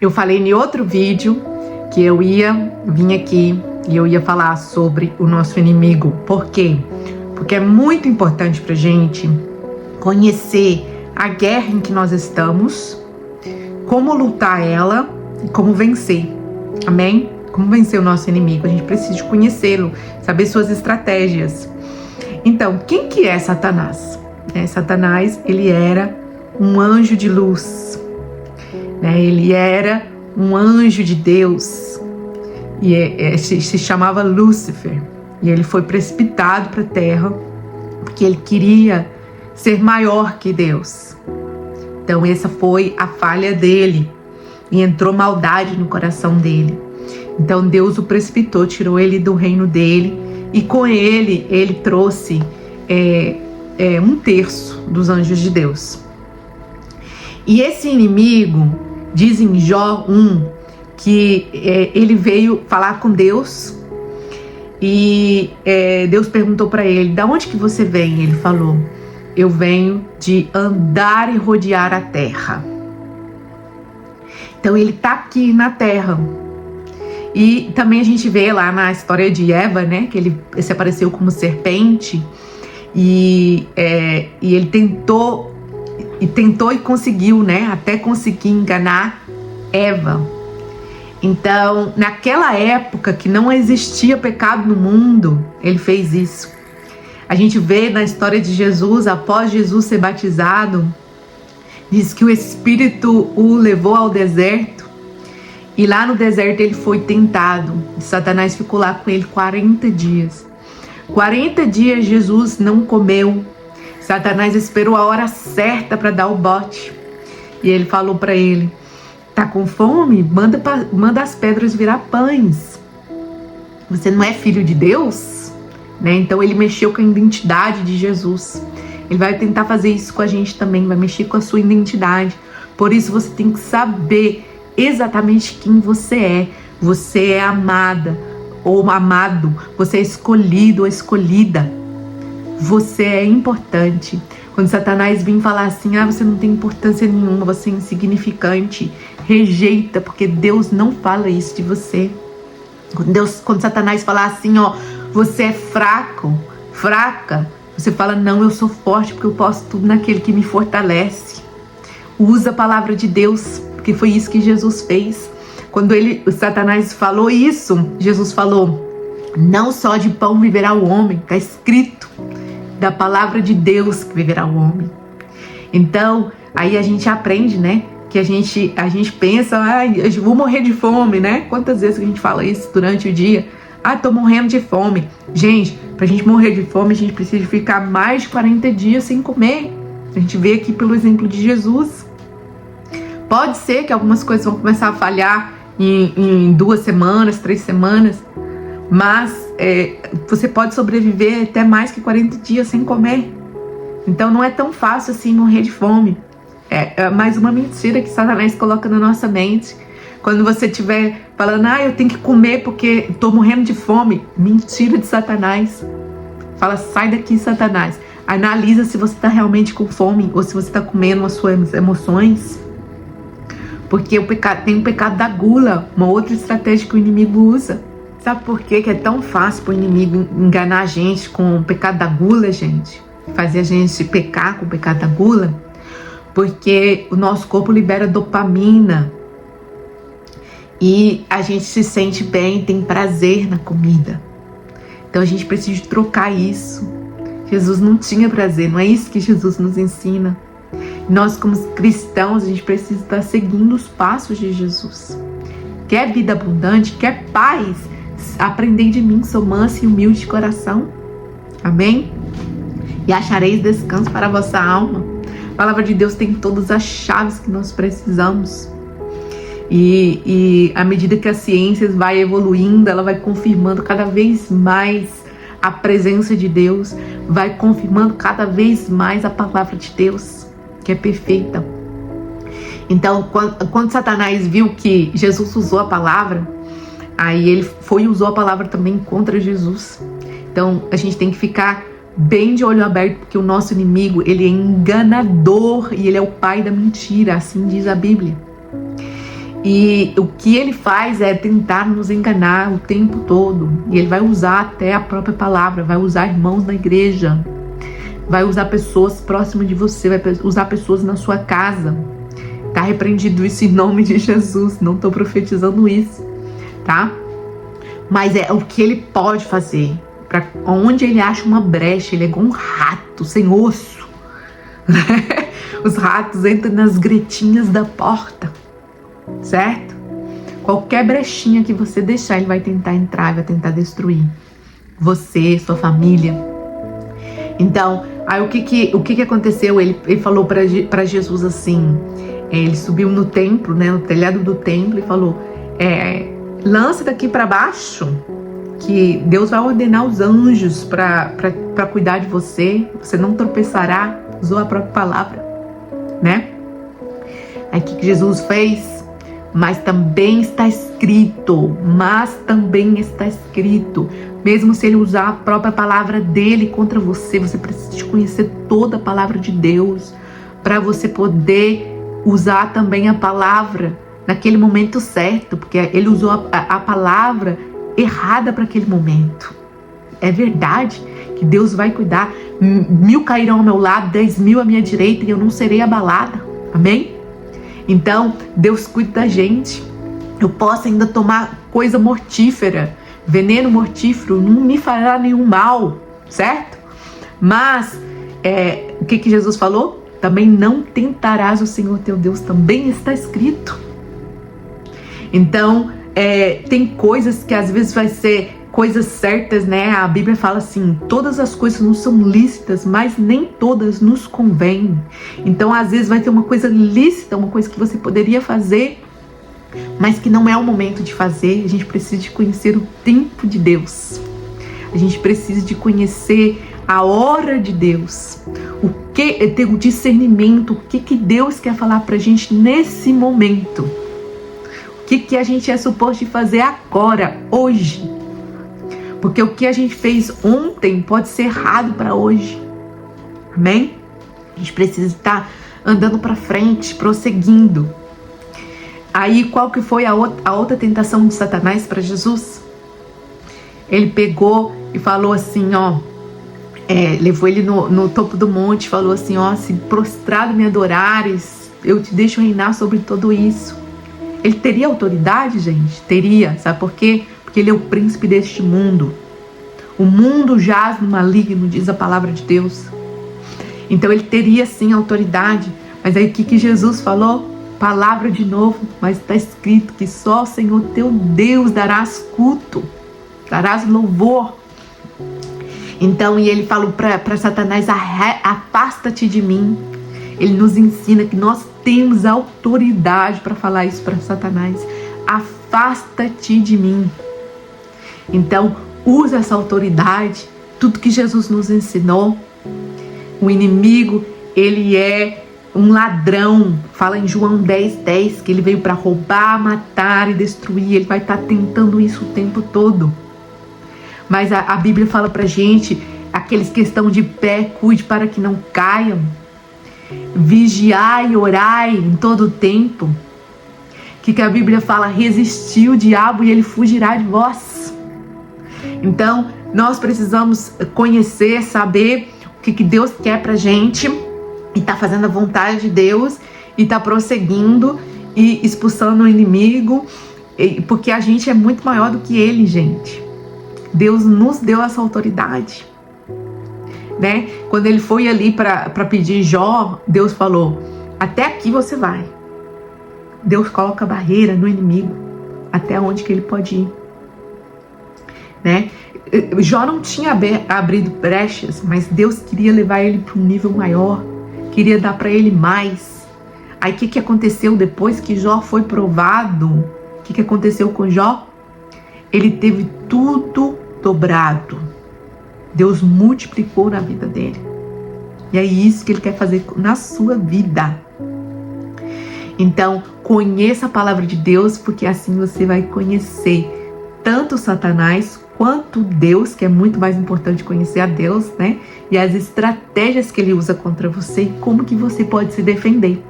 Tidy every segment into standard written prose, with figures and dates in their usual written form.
Eu falei em outro vídeo que eu ia vir aqui e eu ia falar sobre o nosso inimigo. Por quê? Porque é muito importante pra gente conhecer a guerra em que nós estamos, como lutar ela e como vencer. Amém? Como vencer o nosso inimigo? A gente precisa de conhecê-lo, saber suas estratégias. Então, quem que é Satanás? Satanás, ele era um anjo de luz. Ele era um anjo de Deus e se chamava Lúcifer, e ele foi precipitado para a terra porque ele queria ser maior que Deus. Então essa foi a falha dele e entrou maldade no coração dele. Então Deus o precipitou, tirou ele do reino dele, e com ele trouxe 1/3 dos anjos de Deus. E esse inimigo, diz em Jó 1, que ele veio falar com Deus e Deus perguntou para ele: da onde que você vem? Ele falou: eu venho de andar e rodear a terra. Então ele está aqui na terra. E também a gente vê lá na história de Eva, que ele se apareceu como serpente e ele tentou e conseguiu, até conseguir enganar Eva. Então, naquela época que não existia pecado no mundo, ele fez isso. A gente vê na história de Jesus, após Jesus ser batizado, diz que o Espírito o levou ao deserto, e lá no deserto ele foi tentado. Satanás ficou lá com ele 40 dias. 40 dias Jesus não comeu. Satanás esperou a hora certa para dar o bote. E ele falou para ele: tá com fome? Manda as pedras virar pães. Você não é filho de Deus? Então ele mexeu com a identidade de Jesus. Ele vai tentar fazer isso com a gente também, vai mexer com a sua identidade. Por isso você tem que saber exatamente quem você é. Você é amada ou amado. Você é escolhido ou escolhida. Você é importante. Quando Satanás vem falar assim: você não tem importância nenhuma, você é insignificante, rejeita, porque Deus não fala isso de você. Quando Satanás falar assim: você é fraco, fraca, você fala: não, eu sou forte, porque eu posso tudo naquele que me fortalece. Usa a palavra de Deus, porque foi isso que Jesus fez. Quando Satanás falou isso, Jesus falou: não só de pão viverá o homem, está escrito, da palavra de Deus que viverá o homem. Então, aí a gente aprende, que a gente pensa: eu vou morrer de fome, Quantas vezes a gente fala isso durante o dia? Tô morrendo de fome. Gente, pra gente morrer de fome, a gente precisa ficar mais de 40 dias sem comer. A gente vê aqui pelo exemplo de Jesus. Pode ser que algumas coisas vão começar a falhar em 2 semanas, 3 semanas, mas você pode sobreviver até mais que 40 dias sem comer. Então não é tão fácil assim morrer de fome. É mais uma mentira que Satanás coloca na nossa mente. Quando você estiver falando: eu tenho que comer porque estou morrendo de fome. Mentira de Satanás. Fala: sai daqui, Satanás. Analisa se você está realmente com fome ou se você está comendo as suas emoções. Porque tem o pecado da gula, uma outra estratégia que o inimigo usa. Sabe por quê que é tão fácil para o inimigo enganar a gente com o pecado da gula, gente? Fazer a gente pecar com o pecado da gula? Porque o nosso corpo libera dopamina. E a gente se sente bem, tem prazer na comida. Então a gente precisa trocar isso. Jesus não tinha prazer, não é isso que Jesus nos ensina. Nós, como cristãos, a gente precisa estar seguindo os passos de Jesus. Quer vida abundante? Quer paz? Aprendei de mim, sou mansa e humilde de coração. Amém? E achareis descanso para a vossa alma. A palavra de Deus tem todas as chaves que nós precisamos. E à medida que a ciência vai evoluindo, ela vai confirmando cada vez mais a presença de Deus, vai confirmando cada vez mais a palavra de Deus, que é perfeita. Então, quando Satanás viu que Jesus usou a palavra, aí ele usou a palavra também contra Jesus. Então, a gente tem que ficar bem de olho aberto, porque o nosso inimigo, ele é enganador e ele é o pai da mentira, assim diz a Bíblia. E o que ele faz é tentar nos enganar o tempo todo. E ele vai usar até a própria palavra, vai usar irmãos na igreja, vai usar pessoas próximas de você, vai usar pessoas na sua casa. Tá repreendido isso em nome de Jesus. Não tô profetizando isso, tá? Mas é o que ele pode fazer. Pra onde ele acha uma brecha, ele é igual um rato sem osso. Os ratos entram nas gretinhas da porta, certo? Qualquer brechinha que você deixar, ele vai tentar entrar, vai tentar destruir você, sua família. Então, aí o que aconteceu? Ele falou para Jesus assim, ele subiu no templo, né, no telhado do templo e falou, lança daqui para baixo, que Deus vai ordenar os anjos para cuidar de você, você não tropeçará, usou a própria palavra, né? Aí o que Jesus fez? Mas também está escrito, mesmo se ele usar a própria palavra dele contra você, você precisa conhecer toda a palavra de Deus, para você poder usar também a palavra naquele momento certo, porque ele usou a palavra errada para aquele momento. É verdade que Deus vai cuidar, 1000 cairão ao meu lado, 10.000 à minha direita e eu não serei abalada, amém? Então, Deus cuida da gente. Eu posso ainda tomar coisa mortífera, veneno mortífero, não me fará nenhum mal, certo? Mas, o que Jesus falou? Também não tentarás o Senhor teu Deus, também está escrito. Então, tem coisas que às vezes vai ser coisas certas, né? A Bíblia fala assim, todas as coisas não são lícitas, mas nem todas nos convêm. Então, às vezes vai ter uma coisa lícita, uma coisa que você poderia fazer, mas que não é o momento de fazer. A gente precisa de conhecer o tempo de Deus. A gente precisa de conhecer a hora de Deus. Ter o discernimento, o que Deus quer falar pra gente nesse momento. O que a gente é suposto de fazer agora, hoje. Porque o que a gente fez ontem pode ser errado para hoje. Amém? A gente precisa estar andando para frente, prosseguindo. Aí qual que foi a outra tentação de Satanás para Jesus? Ele pegou e falou assim, levou ele no topo do monte, falou assim, se prostrado me adorares, eu te deixo reinar sobre tudo isso. Ele teria autoridade, gente? Teria. Sabe por quê? Porque ele é o príncipe deste mundo. O mundo jaz no maligno, diz a palavra de Deus. Então ele teria sim autoridade. Mas aí o que Jesus falou? Palavra de novo, mas está escrito que só o Senhor teu Deus darás culto, darás louvor. Então, e ele falou para Satanás, afasta-te de mim. Ele nos ensina que nós temos autoridade para falar isso para Satanás. Afasta-te de mim. Então, usa essa autoridade, tudo que Jesus nos ensinou. O inimigo, ele é um ladrão. Fala em João 10:10 que ele veio para roubar, matar e destruir. Ele vai estar tentando isso o tempo todo. Mas a Bíblia fala pra gente, aqueles que estão de pé, cuide para que não caiam. Vigiai e orai em todo o tempo. O que a Bíblia fala? Resistir o diabo e ele fugirá de vós. Então, nós precisamos conhecer, saber o que Deus quer pra gente e tá fazendo a vontade de Deus e tá prosseguindo e expulsando o inimigo, porque a gente é muito maior do que ele, gente. Deus nos deu essa autoridade, né? Quando ele foi ali para pedir Jó, Deus falou, até aqui você vai. Deus coloca barreira no inimigo, até onde que ele pode ir, né? Jó não tinha abrido brechas, mas Deus queria levar ele para um nível maior, queria dar para ele mais. Aí o que aconteceu depois que Jó foi provado? O que aconteceu com Jó? Ele teve tudo dobrado. Deus multiplicou na vida dele. E é isso que ele quer fazer na sua vida. Então, conheça a palavra de Deus, porque assim você vai conhecer tanto Satanás quanto Deus, que é muito mais importante conhecer a Deus, né? E as estratégias que ele usa contra você e como que você pode se defender.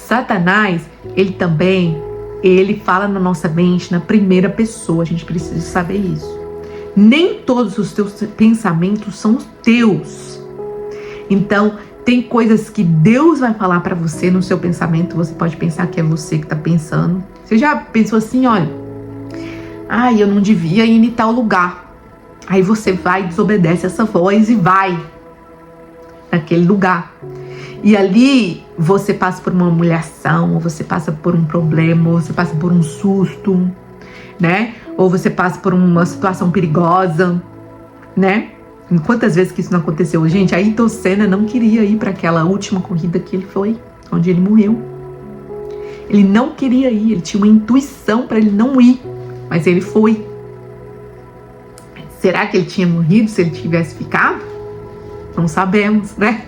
Satanás, ele fala na nossa mente na primeira pessoa. A gente precisa saber isso. Nem todos os teus pensamentos são os teus. Então, tem coisas que Deus vai falar para você no seu pensamento. Você pode pensar que é você que está pensando. Você já pensou assim, olha, eu não devia ir em tal lugar. Aí você vai, desobedece essa voz e vai naquele lugar. E ali você passa por uma humilhação, ou você passa por um problema, ou você passa por um susto, né? Ou você passa por uma situação perigosa, né? Quantas vezes que isso não aconteceu? Gente, Ayrton Senna não queria ir para aquela última corrida que ele foi, onde ele morreu. Ele não queria ir, ele tinha uma intuição para ele não ir, mas ele foi. Será que ele tinha morrido se ele tivesse ficado? Não sabemos, né?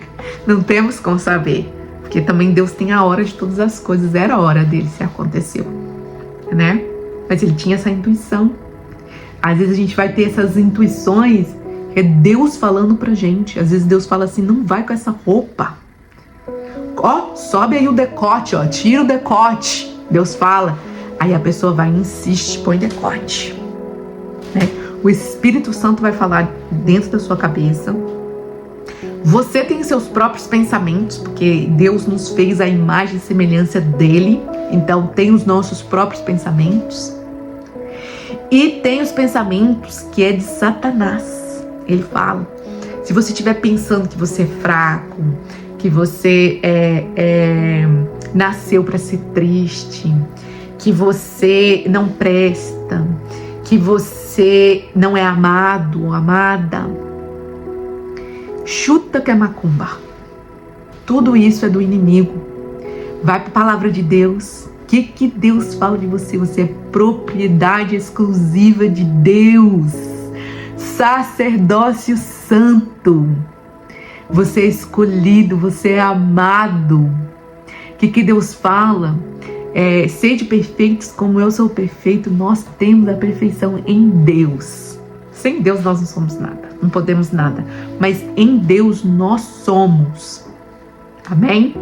Não temos como saber, porque também Deus tem a hora de todas as coisas. Era a hora dele se aconteceu, né? Mas ele tinha essa intuição. Às vezes a gente vai ter essas intuições, é Deus falando pra gente. Às vezes Deus fala assim, não vai com essa roupa. Ó, sobe aí o decote, ó, tira o decote. Deus fala. Aí a pessoa vai e insiste, põe decote, né? O Espírito Santo vai falar dentro da sua cabeça. Você tem seus próprios pensamentos, porque Deus nos fez a imagem e semelhança dele. Então tem os nossos próprios pensamentos. E tem os pensamentos que é de Satanás. Ele fala, se você estiver pensando que você é fraco, que você nasceu para ser triste, que você não presta, que você não é amado ou amada, chuta que é macumba. Tudo isso é do inimigo. Vai para a palavra de Deus. O que Deus fala de você? Você é propriedade exclusiva de Deus. Sacerdócio santo. Você é escolhido, você é amado. O que Deus fala? Sede perfeitos como eu sou perfeito. Nós temos a perfeição em Deus. Sem Deus nós não somos nada, não podemos nada. Mas em Deus nós somos. Amém?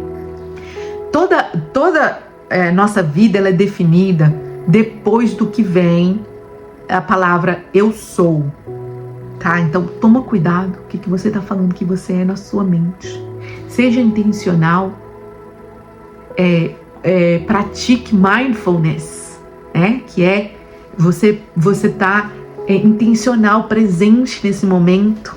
Toda nossa vida ela é definida depois do que vem a palavra eu sou. Tá? Então toma cuidado o que você está falando que você é na sua mente. Seja intencional. Pratique mindfulness, né? Que é você tá intencional, presente nesse momento.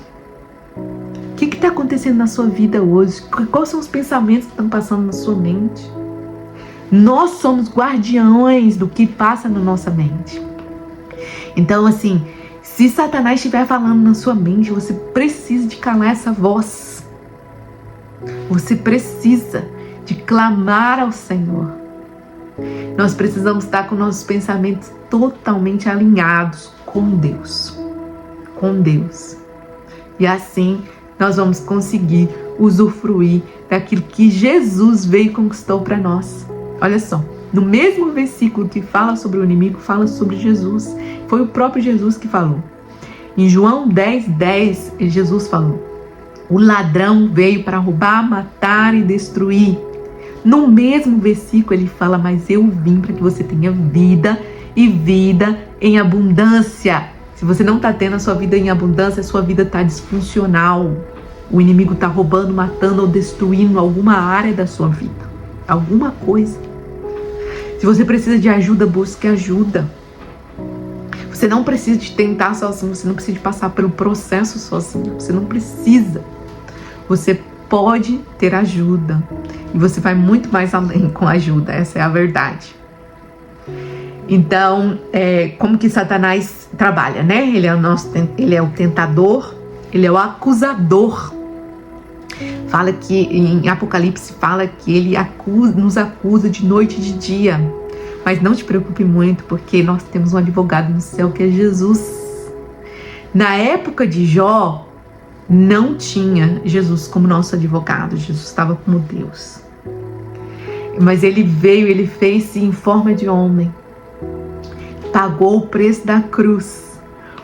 O que está acontecendo na sua vida hoje? Quais são os pensamentos que estão passando na sua mente? Nós somos guardiões do que passa na nossa mente. Então, assim, se Satanás estiver falando na sua mente, você precisa de calar essa voz. Você precisa de clamar ao Senhor. Nós precisamos estar com nossos pensamentos totalmente alinhados com Deus. Com Deus. E assim nós vamos conseguir usufruir daquilo que Jesus veio e conquistou para nós. Olha só, no mesmo versículo que fala sobre o inimigo, fala sobre Jesus. Foi o próprio Jesus que falou. Em João 10:10, Jesus falou: o ladrão veio para roubar, matar e destruir. No mesmo versículo ele fala, mas eu vim para que você tenha vida e vida em abundância. Se você não está tendo a sua vida em abundância, a sua vida está disfuncional. O inimigo está roubando, matando ou destruindo alguma área da sua vida. Alguma coisa. Se você precisa de ajuda, busque ajuda. Você não precisa de tentar sozinho, você não precisa de passar pelo processo sozinho. Você não precisa. Você pode ter ajuda. E você vai muito mais além com ajuda. Essa é a verdade. Então, como que Satanás trabalha, né? Ele é o tentador, ele é o acusador. Fala que em Apocalipse fala que ele nos acusa de noite e de dia. Mas não te preocupe muito, porque nós temos um advogado no céu que é Jesus. Na época de Jó, não tinha Jesus como nosso advogado. Jesus estava como Deus. Mas ele veio, ele fez-se em forma de homem. Pagou o preço da cruz.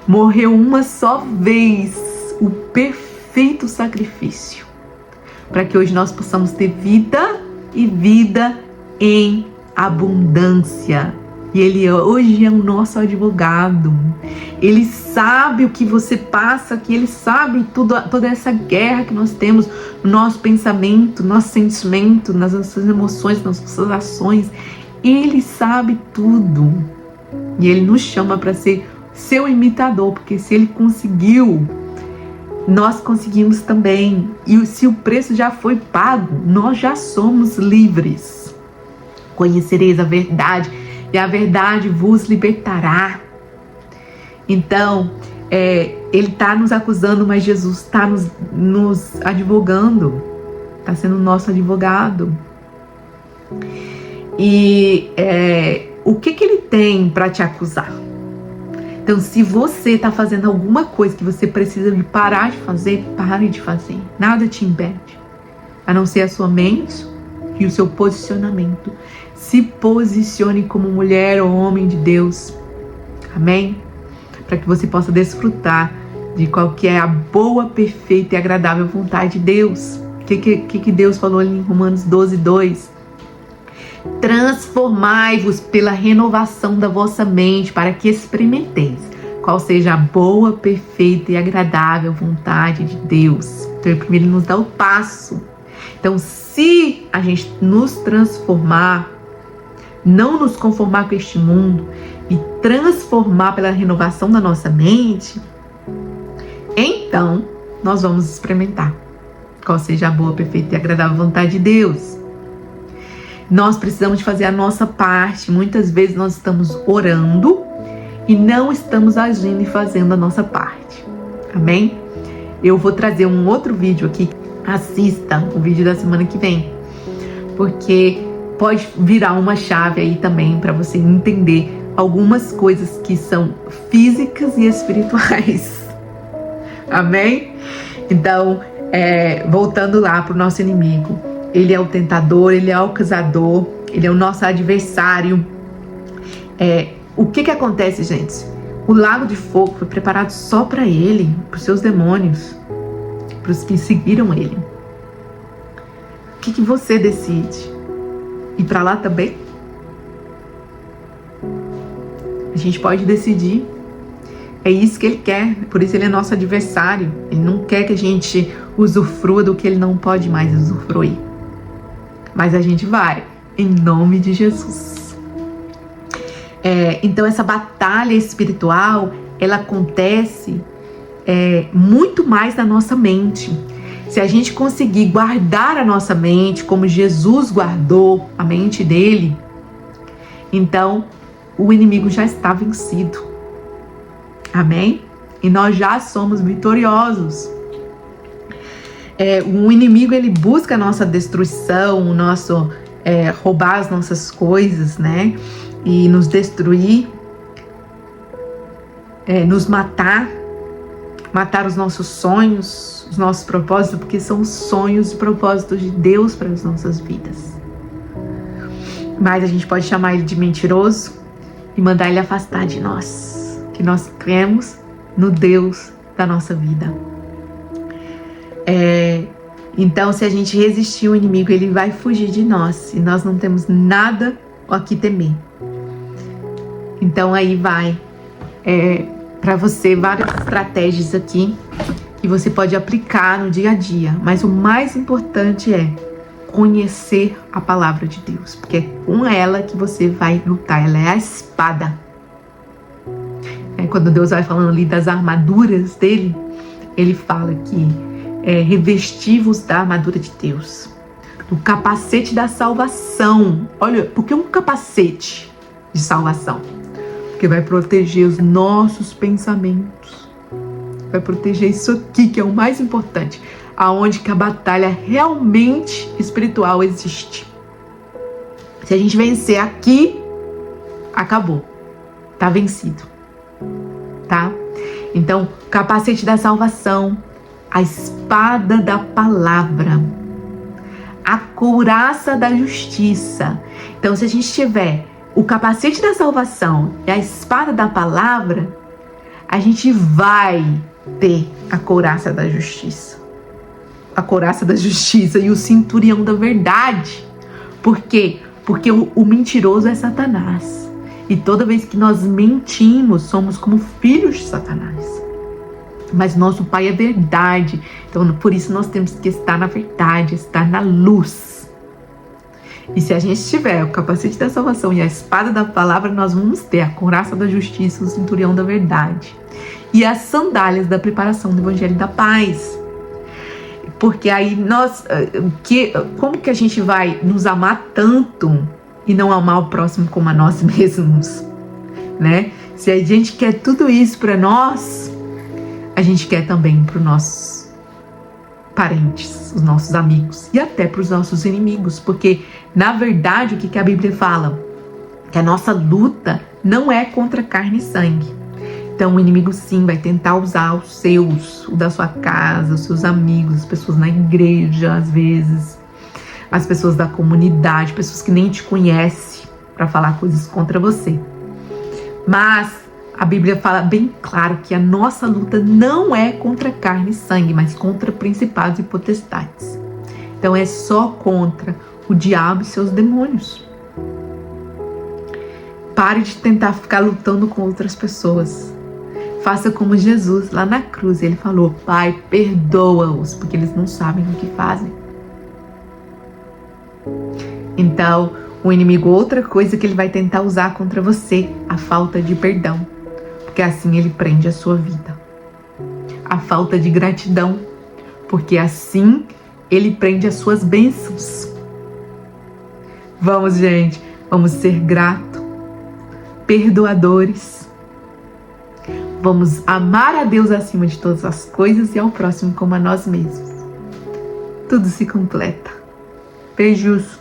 Morreu uma só vez. O perfeito sacrifício. Para que hoje nós possamos ter vida e vida em abundância. E Ele hoje é o nosso advogado. Ele sabe o que você passa, que Ele sabe toda essa guerra que nós temos no nosso pensamento, no nosso sentimento, nas nossas emoções, nas nossas ações. Ele sabe tudo. E Ele nos chama para ser seu imitador, porque se Ele conseguiu, nós conseguimos também. E se o preço já foi pago, nós já somos livres. Conhecereis a verdade, e a verdade vos libertará. Então, Ele está nos acusando, mas Jesus está nos advogando. Está sendo o nosso advogado. E o que Ele tem para te acusar? Então, se você está fazendo alguma coisa que você precisa de parar de fazer, pare de fazer. Nada te impede. A não ser a sua mente e o seu posicionamento. Se posicione como mulher ou homem de Deus. Amém? Para que você possa desfrutar de qual que é a boa, perfeita e agradável vontade de Deus. O que Deus falou ali em Romanos 12:2? Transformai-vos pela renovação da vossa mente, para que experimenteis qual seja a boa, perfeita e agradável vontade de Deus. Então, primeiro Ele nos dá o passo. Então, se a gente nos transformar, não nos conformar com este mundo e transformar pela renovação da nossa mente, então nós vamos experimentar qual seja a boa, perfeita e agradável vontade de Deus. Nós precisamos de fazer a nossa parte. Muitas vezes nós estamos orando e não estamos agindo e fazendo a nossa parte. Amém? Eu vou trazer um outro vídeo aqui. Assista o vídeo da semana que vem, porque pode virar uma chave aí também para você entender algumas coisas que são físicas e espirituais. Amém? Então, voltando lá para o nosso inimigo. Ele é o tentador, ele é o acusador, ele é o nosso adversário. O que acontece, gente? O lago de fogo foi preparado só para ele, para os seus demônios, para os que seguiram ele. O que você decide? Ir para lá também? A gente pode decidir. É isso que ele quer, por isso ele é nosso adversário. Ele não quer que a gente usufrua do que ele não pode mais usufruir. Mas a gente vai, em nome de Jesus. Então essa batalha espiritual, ela acontece muito mais na nossa mente. Se a gente conseguir guardar a nossa mente como Jesus guardou a mente dele, então o inimigo já está vencido. Amém? E nós já somos vitoriosos. O inimigo, ele busca a nossa destruição, roubar as nossas coisas, né? E nos destruir, nos matar os nossos sonhos, os nossos propósitos, porque são sonhos e propósitos de Deus para as nossas vidas. Mas a gente pode chamar ele de mentiroso e mandar ele afastar de nós, que nós cremos no Deus da nossa vida. Então, se a gente resistir ao inimigo, ele vai fugir de nós e nós não temos nada a que temer. Então, aí vai para você várias estratégias aqui que você pode aplicar no dia a dia. Mas o mais importante é conhecer a palavra de Deus, porque é com ela que você vai lutar. Ela é a espada. Quando Deus vai falando ali das armaduras dele, ele fala que revesti-vos da armadura de Deus, do capacete da salvação. Olha, por que um capacete de salvação? Porque vai proteger os nossos pensamentos, vai proteger isso aqui, que é o mais importante, aonde que a batalha realmente espiritual existe. Se a gente vencer aqui, acabou, tá vencido, tá? Então, capacete da salvação, a espada da palavra, a couraça da justiça. Então, se a gente tiver o capacete da salvação e a espada da palavra, a gente vai ter a couraça da justiça. A couraça da justiça e o cinturão da verdade. Por quê? Porque o mentiroso é Satanás. E toda vez que nós mentimos, somos como filhos de Satanás. Mas nosso Pai é verdade. Então, por isso nós temos que estar na verdade, estar na luz. E se a gente tiver o capacete da salvação e a espada da palavra, nós vamos ter a couraça da justiça, o cinturão da verdade e as sandálias da preparação do evangelho da paz. Porque aí como que a gente vai nos amar tanto e não amar o próximo como a nós mesmos, né? Se a gente quer tudo isso para nós, a gente quer também para os nossos parentes, os nossos amigos e até para os nossos inimigos, porque na verdade o que a Bíblia fala? Que a nossa luta não é contra carne e sangue. Então o inimigo sim vai tentar usar os seus, o da sua casa, os seus amigos, as pessoas na igreja às vezes, as pessoas da comunidade, pessoas que nem te conhecem, para falar coisas contra você. Mas a Bíblia fala bem claro que a nossa luta não é contra carne e sangue, mas contra principados e potestades. Então é só contra o diabo e seus demônios. Pare de tentar ficar lutando com outras pessoas. Faça como Jesus lá na cruz. Ele falou: Pai, perdoa-os, porque eles não sabem o que fazem. Então, o inimigo, outra coisa que ele vai tentar usar contra você, a falta de perdão. Porque assim ele prende a sua vida. A falta de gratidão, porque assim ele prende as suas bênçãos. Vamos, gente, vamos ser gratos, perdoadores. Vamos amar a Deus acima de todas as coisas e ao próximo como a nós mesmos. Tudo se completa. Beijos.